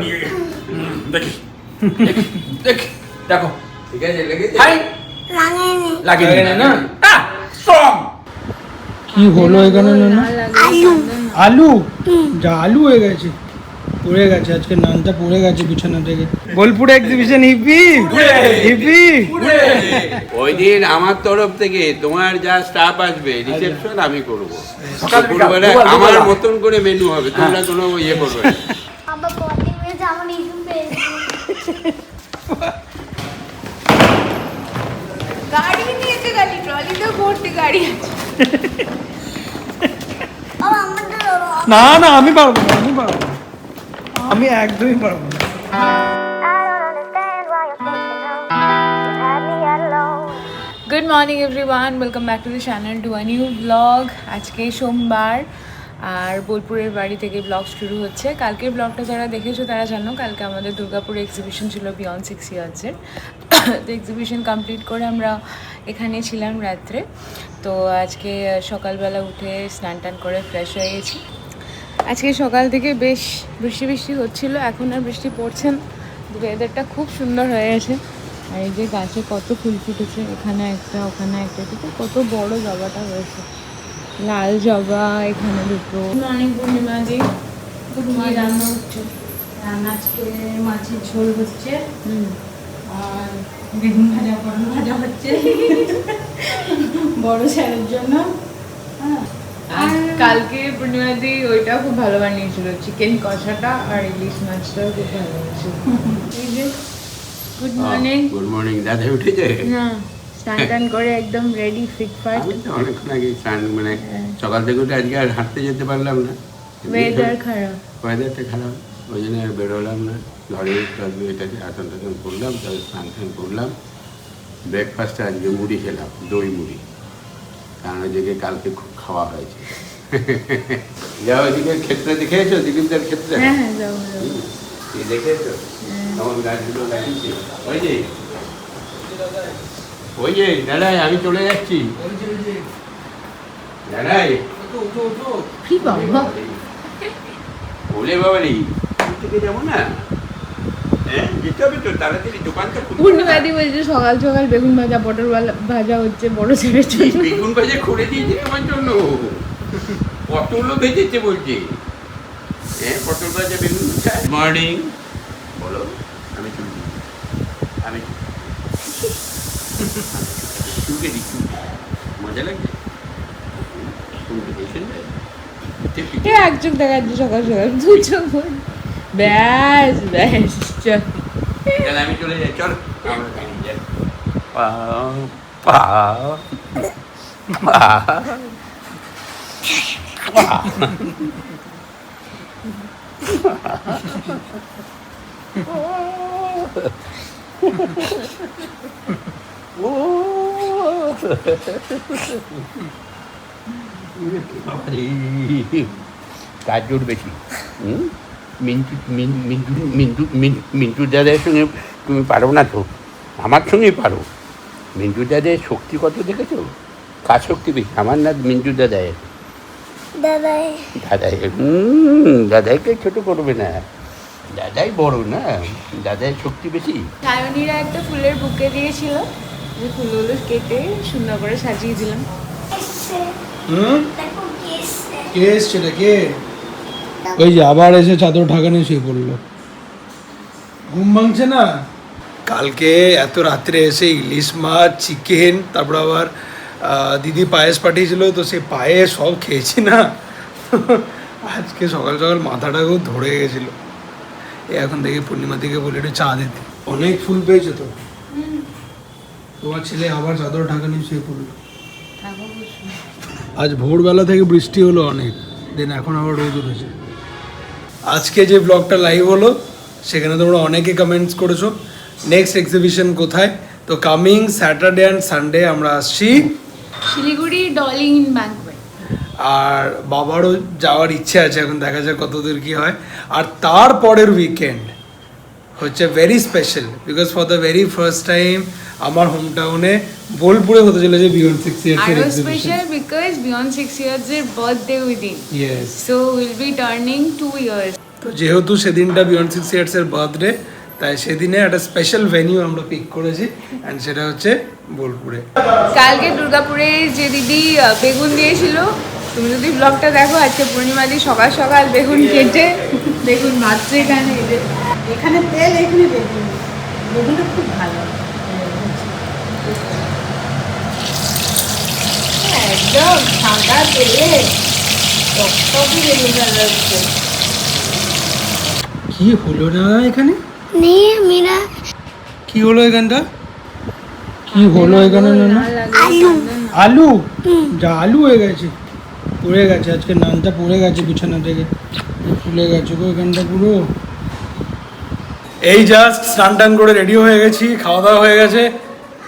নিয়ে দেখি দেখি দেখো ঠিক আছে লেগেছে হাই লাগে না স্ট্রং কি হলো এখানে না আলু যা আলু হয়ে গেছে পড়ে গেছে আজকে নানটা পড়ে গেছে বিছানা থেকে বোলপুর এক্সিবিশন হিপি হিপি ওই দিন আমার তরফ থেকে তোমার যা স্টাফ আসবে রিসেপশন আমি করবো আমার মতন করে মেনু হবে তোমরা কোনো ইয়ে করবে না। বাবা পটি में जामुन इशू पे গাড়ি নিয়েছে গাড়ি ট্রলিতে ভর্তি গাড়ি আছে अब আমাদের না না আমি পারবো না আমি পারবো না আমি একদমই পারবো না good morning everyone welcome back to the channel to a new blog আজকে সোমবার আর বোলপুরের বাড়ি থেকে ব্লগ শুরু হচ্ছে কালকের ব্লগটা যারা দেখেছো তারা জানো কালকে আমাদের দুর্গাপুরে এক্সিবিশন ছিল বিয়ন্ড 6 ইয়ার্সের তো এক্সিবিশন কমপ্লিট করে আমরা এখানে ছিলাম রাত্রে তো আজকে সকালবেলা উঠে স্নান টান করে ফ্রেশ হয়ে গেছি আজকে সকাল থেকে বেশ বৃষ্টি বৃষ্টি হচ্ছিল এখন আর বৃষ্টি পড়ছে না ওয়েদারটা খুব সুন্দর হয়ে গেছে আর এই যে গাছে কত ফুল ফুটেছে এখানে একটা ওখানে একটা ঠিক কত বড় জবাটা হয়েছে লাল জবা এখানে দুটো অনেক পূর্ণিমা দিই পূর্ণিমা রান্না হচ্ছে রান্না আজকে মাছের ঝোল হচ্ছে আর বেগুন ভাজা পটল ভাজা হচ্ছে বড় স্যারের জন্য আর কালকে পূর্ণিমা দি ওইটা খুব ভালো বানিয়েছিল চিকেন কষাটা আর ইলিশ মাছটাও খুব ভালো হয়েছিল এই যে গুড মর্নিং গুড মর্নিং দাদা উঠেছে না স্নান টান করে একদম রেডি ফিট ফাট আমি তো অনেকক্ষণ আগে স্নান মানে সকাল থেকে উঠে আজকে আর হাঁটতে যেতে পারলাম না ওয়েদার খারাপ ওয়েদারটা খারাপ ওই জন্য আর বেরোলাম না ঘরে এটাকে আসন টাসন করলাম তবে স্নান টান করলাম ব্রেকফাস্টে আজকে মুড়ি খেলাম দই মুড়ি কারণ ওইদিকে কালকে খুব খাওয়া হয়েছে যা ওইদিকে ক্ষেত্রে দেখেছো দিলীপদের ক্ষেত্রে হ্যাঁ হ্যাঁ যাও যাও কি দেখেছো তখন গাছগুলো লাগিয়েছে ওই যে দাদাই আমি চলে যাচ্ছি দাদাই কি বাবা বলে বাবারি থেকে যাবো না হ্যাঁ যেতে হবে তো তাড়াতাড়ি দোকানটা পূর্ণিমাদি বলছে সকাল সকাল বেগুন ভাজা পটল ভাজা হচ্ছে বড় ছেলের জন্য বেগুন ভাজা খুলে দিয়েছে আমার জন্য পটলও ভেজেছে বলছে হ্যাঁ পটল ভাজা বেগুন ভাজা মর্নিং বলো আমি চলছি আমি শুনকে দিচ্ছি মজা লাগছে শুনকে দেখে এক চোখ দেখাচ্ছে সকাল সকাল দু চোখ ব্যাস ব্যাস চল তাহলে আমি চলে যাই চল আমরা গাড়ি যাই পা কাজ জোর বেশি মিন্টু দাদের সঙ্গে তুমি পারো না তো আমার সঙ্গেই পারো মিন্টু দাদের শক্তি কত দেখেছো কার শক্তি বেশি আমার না মিন্টু দাদায় দাদাই দাদাইকে ছোট করবে না দাদাই বড় না দাদাই শক্তি বেশি সায়নীরা একটা ফুলের বুকে দিয়েছিল যে ফুলগুলো কেটে সুন্দর করে সাজিয়ে দিলাম দেখো কেসে কে এসছে রে কে ওই যে আবার এসে চাদর ঢাকা নিয়ে শুয়ে পড়লো ঘুম ভাঙছে না কালকে এত রাত্রে এসে ইলিশ মাছ চিকেন তারপর আবার দিদি পায়েস পাঠিয়েছিল তো সেই পায়েস সব খেয়েছি না আজকে সকাল সকাল মাথাটা খুব ধরে গেছিলো এখন দেখি পূর্ণিমা দিকে বলে একটু চা দিতে অনেক ফুল পেয়েছে তো তোমার ছেলে আবার চাদর ঢাকা নিয়ে শুয়ে পড়লো আজ ভোরবেলা থেকে বৃষ্টি হলো অনেক দেন এখন আবার রোদ উঠেছে আজকে যে ব্লগটা লাইভ হলো সেখানে তোমরা অনেকে কমেন্টস করেছো নেক্সট এক্সিবিশন কোথায় তো কামিং স্যাটারডে অ্যান্ড সানডে আমরা আসছি শিলিগুড়ি ডলিং ইন ব্যাংকোয়েট আর বাবারও যাওয়ার ইচ্ছে আছে এখন দেখা যাক কতদূর কি হয় আর তারপরের উইকেন্ড হচ্ছে very special because for the very first time আমার হোম টাউনে বোলপুরে হতে চলেছে বিয়ন্ড 6 ইয়ার্স এর আরো exhibition special because beyond 6 years এর birthday within yes so will be turning 2 years তো যেহেতু সেদিনটা বিয়ন্ড 6 ইয়ার্সের বার্থডে, তাই সেদিনে একটা স্পেশাল ভেনিউ আমরা পিক করেছি, অ্যান্ড সেটা হচ্ছে বোলপুরে। কালকে দুর্গাপুরে যে দিদি বেগুন দিয়েছিল, তুমি যদি ব্লগটা দেখো, আজকে পূর্ণিমা দি সকাল সকাল বেগুন কেটে বেগুন ভাজছে এখানে। এখানে তেল, এখানে বেগুন, বেগুনটা খুব ভালো। একদম সাদা তেলে টকটকে বেগুন ভাজা হচ্ছে। কি হলো না এখানে? नहीं मेरा কি হলো এখানটা? কি হলো এখানে? না आलू আলু, যা আলু হয়ে গেছে, পড়ে গেছে। আজকে নানটা পড়ে গেছে বিছানা থেকে, ফুলে গেছে গো এখানটা পুরো। এই জাস্ট স্নান টান করে রেডি হয়ে গেছি, খাওয়া দাওয়া হয়ে গেছে।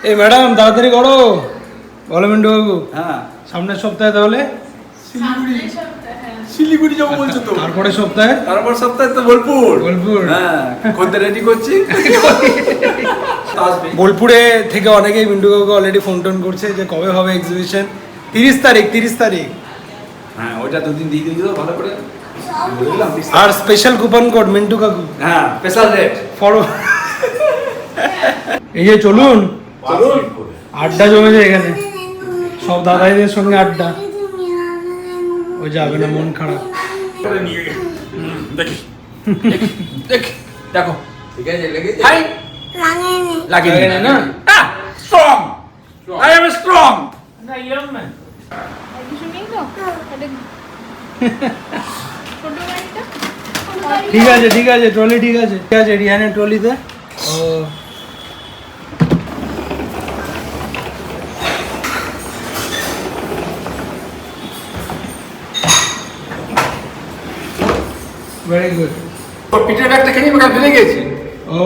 এই ম্যাডাম তাড়াতাড়ি করো, বলো মিন্টু বাবু। হ্যাঁ, সামনের সপ্তাহে তাহলে শিলিগুড়ি যাবো বলছো তো? তারপরে সপ্তাহে, তারপর সপ্তাহে তো বোলপুর। বোলপুর। হ্যাঁ, করতে রেডি করছি। আসবে। বোলপুরে থেকে অনেকেই মিন্টু বাবুকে অলরেডি ফোন টোন করছে যে কবে হবে এক্সিবিশন। 30 তারিখ। হ্যাঁ, ওইটা দুদিন দিয়ে দিল ভালো করে। বললাম, আর স্পেশাল কুপন কোড মিন্টু কাকু হ্যাঁ, স্পেশাল রেট। ফলো। এই যে চলুন, আড্ডা জমেছে এখানে, সব দাদাইদের সঙ্গে আড্ডা। ও যাবে না, মন খারাপ। দেখি দেখি দেখো, ঠিক আছে, লেগেছে। लागे লাগে না স্ট্রং, আই এম স্ট্রং। কিছু নেই তো ছোট গাড়িটা? ঠিক আছে ট্রলি ঠিক আছে রিহানের ট্রলিতে। ও ভেরি গুড। ওর পিঠের ব্যাগটা খেয়ে কাল ফেলে গেছি। ও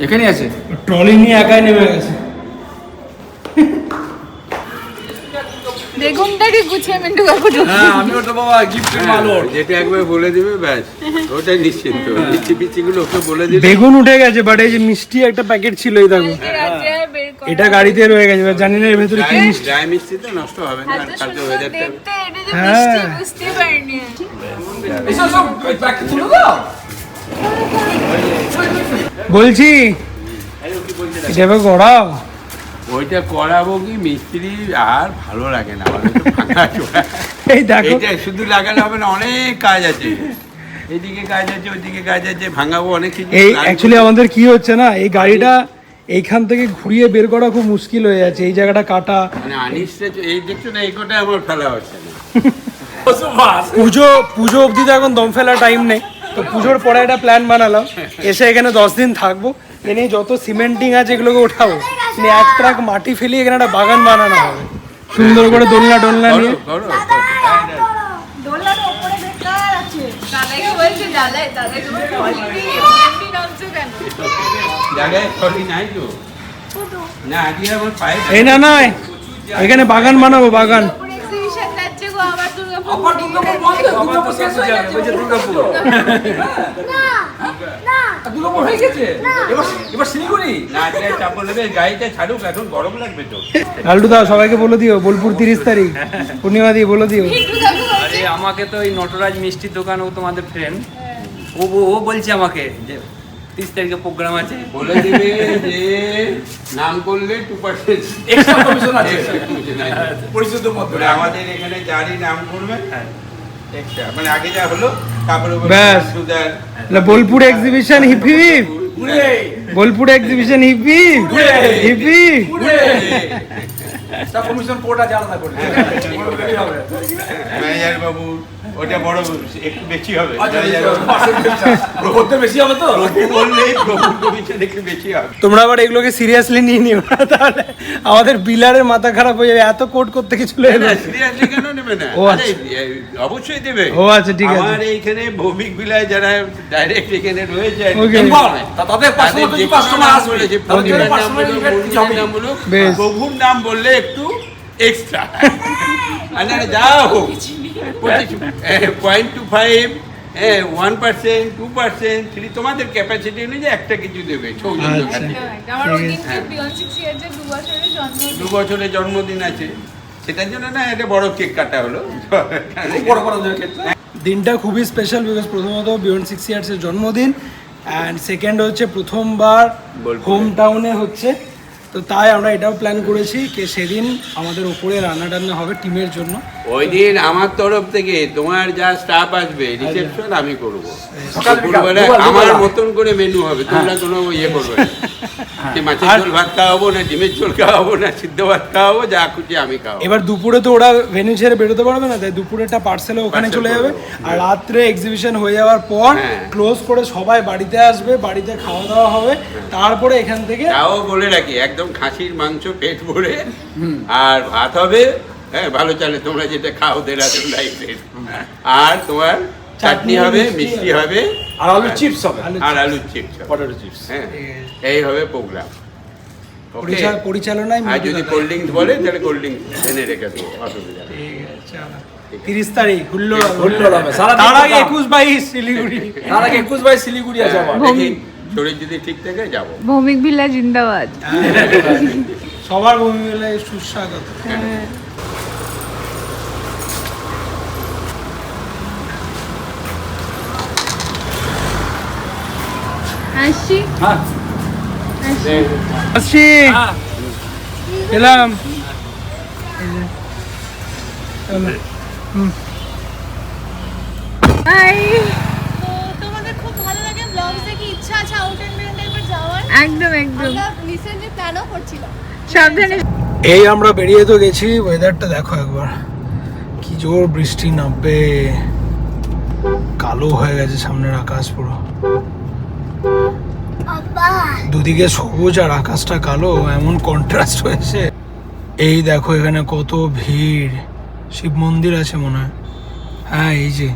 এখানেই আছে। ট্রলি নিয়ে একাই নেমে গেছে। বেগুনটাকে গুছিয়ে মিন্টু কাকু হ্যাঁ, আমি ওটা বাবা গিফটের মাল ওর। যেটা একবার বলে দিবে ব্যাস, ওটাই নিশ্চিন্ত। মিষ্টি পিচিগুলো ওকে বলে দিবে। বেগুন উঠে গেছে, বাট এই যে মিষ্টি একটা প্যাকেট ছিল, এই দেখো রাত্রে আর বের করা। এটা গাড়িতে রয়ে গেছে, এবার জানি না এর ভেতরে কি মিষ্টি। ড্রাই মিষ্টি তো নষ্ট হবে না, আর এত কালকে সুন্দর ওয়েদারটা দেখতে, এটা যে হ্যাঁ। মিষ্টি বুঝতে পারিনি। এসব সব ব্যাগটা তুলে দাও। বলছি এটা এবার করাও। ওইটা করাবো কি মিস্ত্রি আর ভালো লাগে না আমাদের তো ফাঁকা চোরা। এই দেখো, এইটা শুধু লাগালে হবে না, অনেক কাজ আছে, এইদিকে কাজ আছে, ওইদিকে কাজ আছে, ভাঙাবো অনেক কিছু। এই অ্যাকচুয়ালি আমাদের কি হচ্ছে না, এই গাড়িটা এইখান থেকে ঘুরিয়ে বের করা খুব মুশকিল হয়ে যাচ্ছে, এই জায়গাটা কাটা। মানে আনিসটা এই দেখছো না, এই কোটা আমার ফেলা হচ্ছে না। পুজো অবধি তো এখন দম ফেলা টাইম নেই, তো পুজোর পরে একটা প্ল্যান বানালাম, এসে এখানে 10 দিন থাকবো, এনে যত সিমেন্টিং আছে এগুলোকে ওঠাবো, নিয়ে এক ট্রাক মাটি ফেলিয়ে এখানে একটা বাগান বানানো হবে, সুন্দর করে দোলনা নিয়ে। করো, দোলনার ওপরে বেকার আছে। দাদাই কি বলছে? দাদাই তোমার ট্রলি এমনি নামছো কেন? জায়গায় সরি নাই তো না, আগে আমার পায়ে এই না এখানে বাগান বানাবো, বাগান। দুর্গাপুর এক্সিবিশন যাচ্ছে গো, আবার দুর্গাপুর। আবার দুর্গাপুর বন্ধ, দুর্গাপুর শেষ হয়ে যাবে। ওই যে দুর্গাপুর। দুর্গাপুর হয়ে গেছে। এবার শিলিগুড়ি। না আজকে চাপ নেবে, গাড়িটা ছাড়ুক, এখন গরম লাগবে তো। লালটু দাও, সবাইকে বলে দিও বোলপুর 30 তারিখ, পূর্ণিমা দিয়ে বলে দিও। আরে আমাকে তো ওই নটরাজ মিষ্টির দোকান, ও তোমাদের ফ্রেন্ড, ও বলছে আমাকে যে 30 তারিখে প্রোগ্রাম আছে। বলে দিবে যে নাম করলে 2% এক্সট্রা কমিশন আছে। পরিচিত মত। মানে আমাদের এখানে যারই নাম করবে এক্সট্রা, মানে আগে যা হলো তারপরে ব্যাস। সুদার না, Bolpur exhibition hip hip, Bolpur exhibition hip hip. Extra commission quota আলাদা করে। ম্যানেজার বাবু ওটা বড় একটু বেশি হবে, আচ্ছা, ম্যানেজার বাবু প্রকোপটা বেশি হবে তো। প্রভু বললেই প্রভুর কমিশন একটু বেশি হবে। তোমরা আবার এগুলোকে সিরিয়াসলি নিয়ে নিও না, তাহলে আমাদের বিলারের মাথা খারাপ হয়ে যাবে, এত কোট করতে কি চলে এলো। সিরিয়াসলি কেন নেবে না? ও আরে, আচ্ছা। অবশ্যই দেবে। ও আচ্ছা, ঠিক আছে। আমার এইখানে ভৌমিক বিলায় যারা ডাইরেক্ট এখানে রয়েছে Okay. তাদের পার্সোনাল কিছু কাস্টমার আসবে। তাদের Okay. পার্সোনাল কিছু হবে। নাম বলুক, বেশ। প্রভুর নাম বললে একটু এক্সট্রা। আর না যা হোক 0.25, 1%, 2%, 3 তোমাদের ক্যাপাসিটি অনুযায়ী একটা কিছু দেবে সৌজন্য আচ্ছা। খাতে। আমার ওই দিনকে বিয়ন্ড 6 ইয়ার্সের 2 বছরের জন্মদিন। 2 বছরের জন্মদিন আছে, সেটার জন্য না একটা বড় কেক কাটা হলো। বড় বড় ক্ষেত্রে দিনটা খুবই স্পেশাল বিকজ প্রথমত বিয়ন্ড 6 ইয়ার্সের জন্মদিন অ্যান্ড সেকেন্ড হচ্ছে প্রথমবার হোম টাউনে হচ্ছে, তো তাই আমরা এটাও প্ল্যান করেছি যে সেদিন আমাদের ওপরে রান্না টান্না হবে টিমের জন্য। ওই দিন আমার তরফ থেকে তোমার যা স্টাফ আসবে রিসেপশন আমি করবো, দুপুরবেলায় আমার মতন করে মেনু হবে, তোমরা কোনো ইয়ে করবে না। কি মাছের ঝোল ভাত খাওয়াবো না ডিমের ঝোল খাওয়াবো না সিদ্ধ ভাত খাওয়াবো, যা খুশি আমি খাওয়াবো। এবার দুপুরে তো ওরা ভেন্যু ছেড়ে বেরোতে পারবে না, তাই দুপুরেটা পার্সেলে ওখানে চলে যাবে, আর রাত্রে এক্সিবিশন হয়ে যাওয়ার পর ক্লোজ করে সবাই বাড়িতে আসবে, বাড়িতে খাওয়া দাওয়া হবে, তারপরে এখান থেকে তাও বলে রাখি একদম খাসির মাংস পেট ভরে আর ভাত হবে, হ্যাঁ ভালো চালে তোমরা যেটা খাও দেরাদুন টাইপের, আর তোমার চাটনি হবে, মিষ্টি হবে, আর আলুর চিপস হবে, আর আলুর চিপস হবে, পটেটো চিপস। হ্যাঁ এই হবে প্রোগ্রাম। পরিচালনায় আর যদি কোল্ড ড্রিঙ্কস বলে তাহলে কোল্ড ড্রিঙ্কস এনে রেখে দেবো, অসুবিধা নেই। 30 তারিখ হুল্লোড়ামে সারা তার আগে 21-22 শিলিগুড়ি, তার আগে 21-22 শিলিগুড়ি আছে আমার। দেখি শরীর যদি ঠিক থাকে যাবো। ভৌমিক ভিলা জিন্দাবাদ। সবার ভূমি মেলায় সুস্বাগত। আসছি হ্যাঁ আসছি এলাম। বাই। তো তোমাদের খুব ভালো লাগে ব্লগস দেখে, ইচ্ছা আছে আউট এন্ড বেরোন টাইপের যাওয়ার? একদম একদম আমরা রিসেন্টলি প্ল্যানও করছিলাম। সাবধানে। এই আমরা বেরিয়ে তো গেছি, ওয়েদারটা দেখো একবার, কি জোর বৃষ্টি নামবে, কালো হয়ে গেছে সামনের আকাশ পুরো, বাবা দুদিকে সবুজ আর আকাশটা কালো, এমন কন্ট্রাস্ট হয়েছে। এই দেখো এখানে কত ভিড়, শিব মন্দির আছে মনে হয়, হ্যাঁ এই যে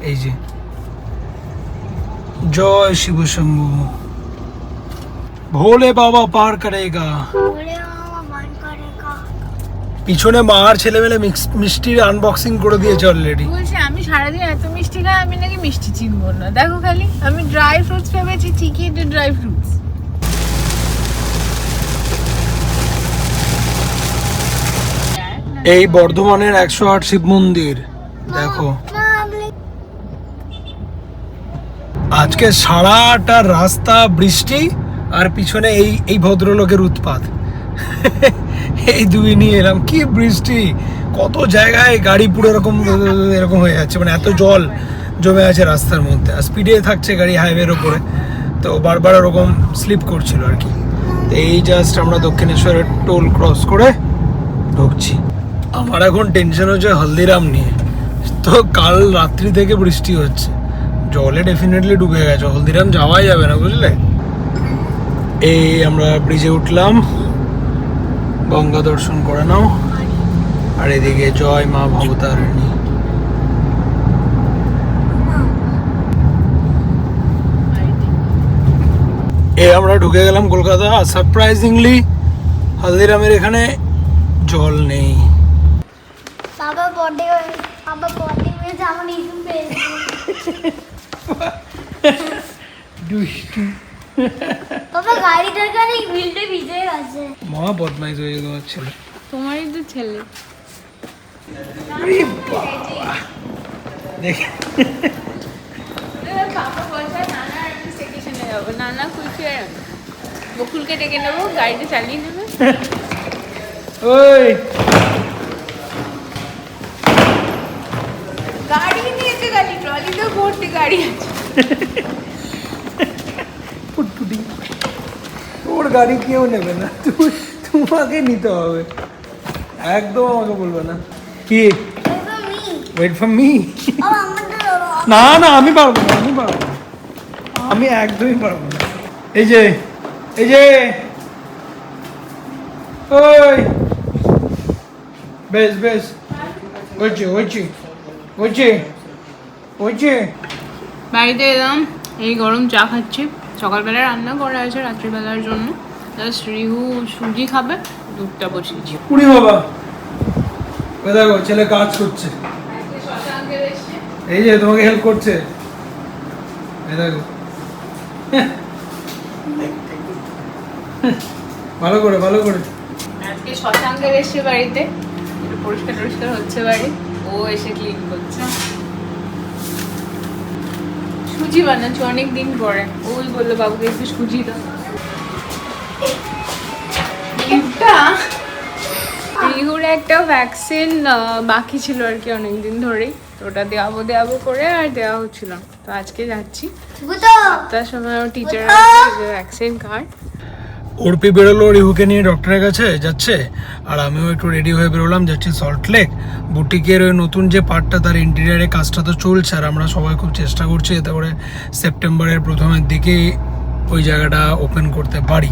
এই যে, জয় শিব শম্ভু, ভোলে বাবা পার করেগা। ওরে মামা মান করেগা। পিছনে মা আর ছেলেমেলে মিষ্টির আনবক্সিং করে দিয়েছে অলরেডি। বলছি আমি সারাদিন এত মিষ্টি খাই, আমি নাকি মিষ্টি চিনবো না। দেখো খালি আমি ড্রাই ফ্রুটস ভেবেছি, ঠিকই এটা ড্রাই ফ্রুটস। এই বর্ধমানের 108 শিব মন্দির দেখো, আজকে সারাটা রাস্তা বৃষ্টি আর পিছনে এই ভদ্রলোকের উৎপাত। এই দুই নিয়ে এলাম, কি বৃষ্টি, কত জায়গায় গাড়ি পুরো এরকম হয়ে যাচ্ছে, মানে এত জল জমে আছে রাস্তার মধ্যে, আর স্পিডে থাকছে গাড়ি হাইওয়ের ওপরে, তো বারবার ওরকম স্লিপ করছিল আর কি। তো এই জাস্ট আমরা দক্ষিণেশ্বরের টোল ক্রস করে ঢুকছি। আমার এখন টেনশন হচ্ছে হলদিরাম নিয়ে, তো কাল রাত্রি থেকে বৃষ্টি হচ্ছে, জলে ডেফিনেটলি ডুবে গেছে, হলদিরাম যাওয়াই যাবে না বুঝলে। এই আমরা ব্রিজে উঠলাম, গঙ্গা দর্শন করে নাও, আর এদিকে জয় মা ভবতারিণী। আমরা ঢুকে গেলাম কলকাতা, আর সারপ্রাইজিংলি হলদিরামের এখানে জল নেই। বাবা বডি হয়েছে আমার ইসুম পেয়েছে। বাবা গাড়িটার কানে ভিলটা ভিজে গেছে। মহা বদমাইশ হয়ে তোমার ছেলে। তোমারই তো ছেলে। দেখ পাপা বলছে নানা একটা স্টেশনে যাবো, নানা খুশি, বকুলকে ডেকে নেবো, গাড়িটা চালিয়ে নেবে। ওই গাড়ি নিয়েছে, গাড়ি ট্রলিতে ভর্তি গাড়ি আছে। ফুটফুটি, তোর গাড়ি কেউ নেবে না, তোমাকে নিতে হবে, একদম আমাকে বলবে না। কি ওয়েট ফর মি? না না আমি পারবো না, আমি একদমই পারবো না। এই যে ওই বেশ ওইছে বাড়িতে এলাম, এই গরম চা খাচ্ছি, সকালবেলা রান্না করা আছে রাত্রিবেলার জন্য, জাস্ট রিহু সুজি খাবে, দুধটা বসিয়েছি। কুড়ি বাবা, ওই দেখো ছেলে কাজ করছে, এই যে তোমাকে হেল্প করছে, এই দেখো ভালো করে আজকে শশাঙ্কের এসছে বাড়িতে, একটু পরিষ্কার হচ্ছে বাড়ি, ও এসে ক্লিন করছে। সুজি বানাচ্ছি অনেক দিন পরে। ওই বললো বাবুকে একটু সুজি দাও। গিফটটা রিহুর একটা ভ্যাকসিন বাকি ছিল আর কি অনেকদিন ধরেই, তো ওটা দেওয়াবো করে আর দেওয়া হচ্ছিল না। তো আজকে যাচ্ছি, তার সময় টিচার ভ্যাকসিন কার্ড। অর্পি বেরোলো রিহুকে নিয়ে ডক্টরের কাছে যাচ্ছে, আর আমিও একটু রেডি হয়ে বেরোলাম, যাচ্ছি সল্টলেক। বুটিকের ওই নতুন যে পার্টটা তার ইন্টেরিয়ারে কাজটা তো চলছে, আর আমরা সবাই খুব চেষ্টা করছি যাতে করে সেপ্টেম্বরের প্রথমের দিকে ওই জায়গাটা ওপেন করতে পারি।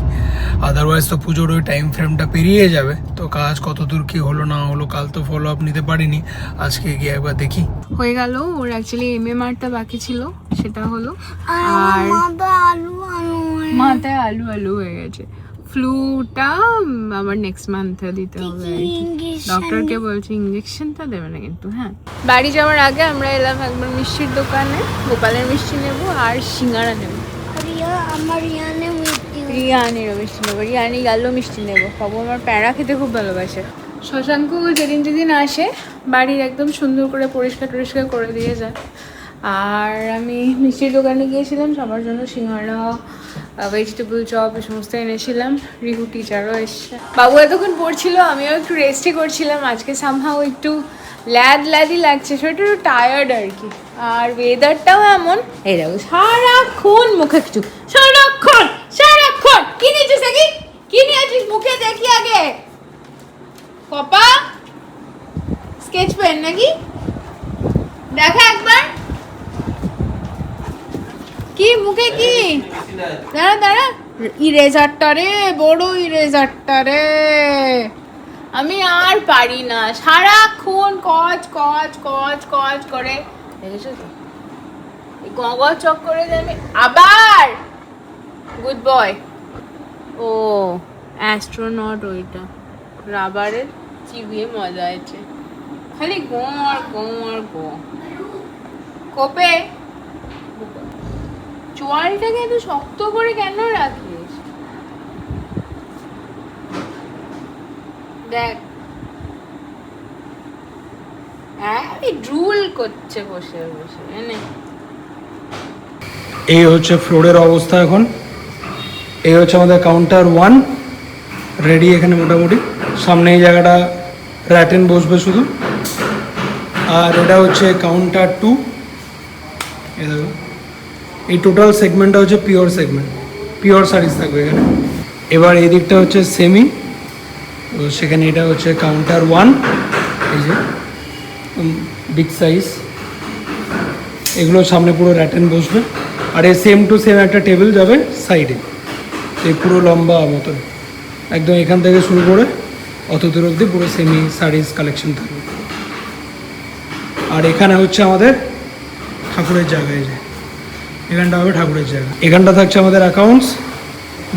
আদারওয়াইজ তো পুজোর ওই টাইম ফ্রেমটা পেরিয়ে যাবে। তো কাজ কত দূর কী হলো না হলো কাল তো ফলো আপ নিতে পারিনি, আজকে গিয়ে একবার দেখি। হয়ে গেল ওর অ্যাকচুয়ালি MMRটা বাকি ছিল, সেটা হলো। আর মাথায় আলু আলু হয়ে গেছে। ফ্লুটা আবার নেক্সট মান্থে দিতে হবে আর কি। ডক্টরকে বলছি ইঞ্জেকশনটা দেবে না কিন্তু। হ্যাঁ, বাড়ি যাওয়ার আগে আমরা এলাম একবার মিষ্টির দোকানে, গোপালের মিষ্টি নেবো আর সিঙ্গারা নেবো। রিয়ানিরও মিষ্টি নেবো, রিয়ানি গেলেও মিষ্টি নেবো। বাবু আমার প্যাঁড়া খেতে খুব ভালোবাসে। শশাঙ্ক যেদিন আসে বাড়ির একদম সুন্দর করে পরিষ্কার টরিষ্কার করে দিয়ে যায়। আর আমি মিষ্টির দোকানে গিয়েছিলাম সবার জন্য সিঙ্গারা, ভেজিটেবল চপ এই সমস্ত এনেছিলাম। রিহু টিচারও এসছে। বাবু এতক্ষণ পড়ছিল, আমিও একটু রেস্টই করছিলাম। আজকে সামহাও একটু ল্যাদি লাগছে, সেটা একটু টায়ার্ড আর কি। আর ওয়েদারটাও এমন, এই দেখো সারাক্ষণ মুখে কিছু, সারাক্ষণ কি নিয়েছিস নাকি, কি নিয়েছিস মুখে দেখি আগে। কপা স্কেচ পেন নাকি দেখা একবার, কি মুখে কি, দাঁড়া ইরেজারটা রে, বড় ইরেজারটা রে, আমি আর পারি না, সারাক্ষণ কচ করে, দেখেছো তো গগল চক করে যাবে। আবার গুড বয়। ও অ্যাস্ট্রোনট, ওইটা রাবারের চিবিয়ে মজা আছে, খালি গো আর গো। কোপে চোয়ালটাকে এত শক্ত করে কেন রাখিস? দেখ ড্রুল করছে বসে বসে। এই হচ্ছে ফ্লোরের অবস্থা এখন। এই হচ্ছে আমাদের কাউন্টার 1 রেডি এখানে মোটামুটি। সামনে এই জায়গাটা র্যাটেন বসবে শুধু। আর এটা হচ্ছে কাউন্টার 2। এই দেখো, এই টোটাল সেগমেন্টটা হচ্ছে পিওর সেগমেন্ট, পিওর শাড়িজ থাকবে এখানে। এবার এই দিকটা হচ্ছে সেমি, তো সেখানে এটা হচ্ছে কাউন্টার 1, এই যে বিগ সাইজ। এগুলো সামনে পুরো র্যাটেন বসবে। আর এই সেম টু সেম একটা টেবিল যাবে সাইডে, এই পুরো লম্বা মতন একদম এখান থেকে শুরু করে অত দূর অবধি পুরো সেমি শাড়িজ কালেকশন থাকবে। আর এখানে হচ্ছে আমাদের ঠাকুরের জায়গা, এই যে এখানটা হবে ঠাকুরের জায়গা। এখানটা থাকছে আমাদের অ্যাকাউন্টস,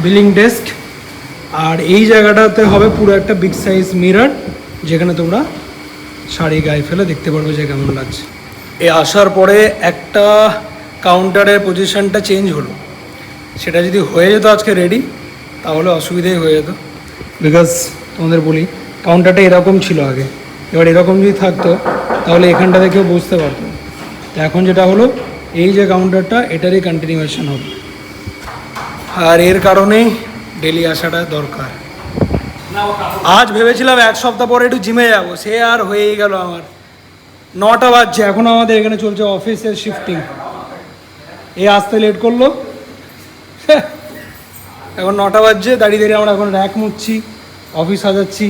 বিলিং ডেস্ক। আর এই জায়গাটাতে হবে পুরো একটা বিগ সাইজ মিরর, যেখানে তোমরা শাড়ি গায়ে ফেলে দেখতে পারবে যে কেমন লাগছে। এ আসার পরে একটা কাউন্টারের পজিশনটা চেঞ্জ হলো, সেটা যদি হয়ে যেত আজকে রেডি তাহলে অসুবিধাই হয়ে যেত। বিকজ তোমাদের বলি কাউন্টারটা এরকম ছিল আগে, এবার এরকম যদি থাকতো তাহলে এখানটাতে কেউ বুঝতে পারতো। তো এখন যেটা হলো এই যে কাউন্টারটা এটারই কন্টিনিউয়েশন হবে, আর এর কারণেই ডেলি আসাটা দরকার। আজ ভেবেছিলাম এক সপ্তাহ পরে একটু জিমে যাবো, সে আর হয়েই গেল আমার। 9টা বাজছে, এখন আমাদের এখানে চলছে অফিসের শিফটিং। এই আসতে লেট করলো, এখন 9টা বাজছে, দাঁড়িয়ে আমরা এখন র্যাক মুছছি, অফিস সাজাচ্ছি,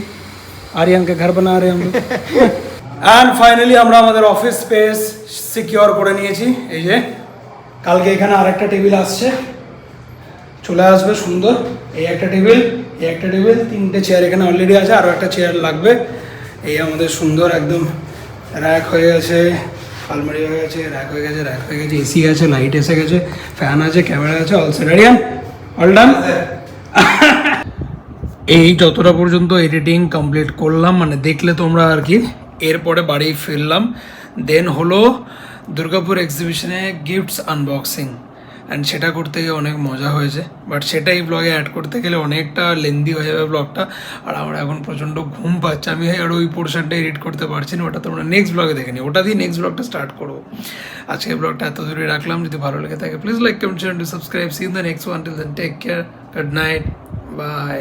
আরিয়ানকে ঘর বানা রে আমরা। অ্যান্ড ফাইনালি আমরা আমাদের অফিস স্পেস সিকিওর করে নিয়েছি। এই যে কালকে এখানে আরেকটা টেবিল আসছে, চলে আসবে সুন্দর। এই একটা টেবিল, এই একটা টেবিল, 3টে চেয়ার এখানে অলরেডি আছে, আরও একটা চেয়ার লাগবে। এই আমাদের সুন্দর একদম র্যাক হয়ে গেছে, আলমারি হয়ে গেছে, র্যাক হয়ে গেছে, এসি আছে, লাইট এসে গেছে, ফ্যান আছে, ক্যামেরা আছে, all set. Aryan all done. এই যতটা পর্যন্ত এডিটিং কমপ্লিট করলাম, মানে দেখলে তোমরা আর কি। এরপরে বাড়ি ফিরলাম, দেন হলো দুর্গাপুর এক্সিবিশনে গিফটস আনবক্সিং। অ্যান্ড সেটা করতে গিয়ে অনেক মজা হয়েছে, বাট সেটাই ব্লগে অ্যাড করতে গেলে অনেকটা লেন্দি হয়ে যাবে ব্লগটা। আর আমার এখন প্রচণ্ড ঘুম পাচ্ছে, আমি আর ওই পোর্শনটা এডিট করতে পারছি না, ওটা তোমরা নেক্সট ব্লগে দেখে নিই, ওটা দিয়ে নেক্সট ব্লগটা স্টার্ট করবো। আজকে ব্লগটা এত দূরে রাখলাম, যদি ভালো লেগে থাকে please like, comment, share, subscribe. See in the next one, till then take care, good night, by.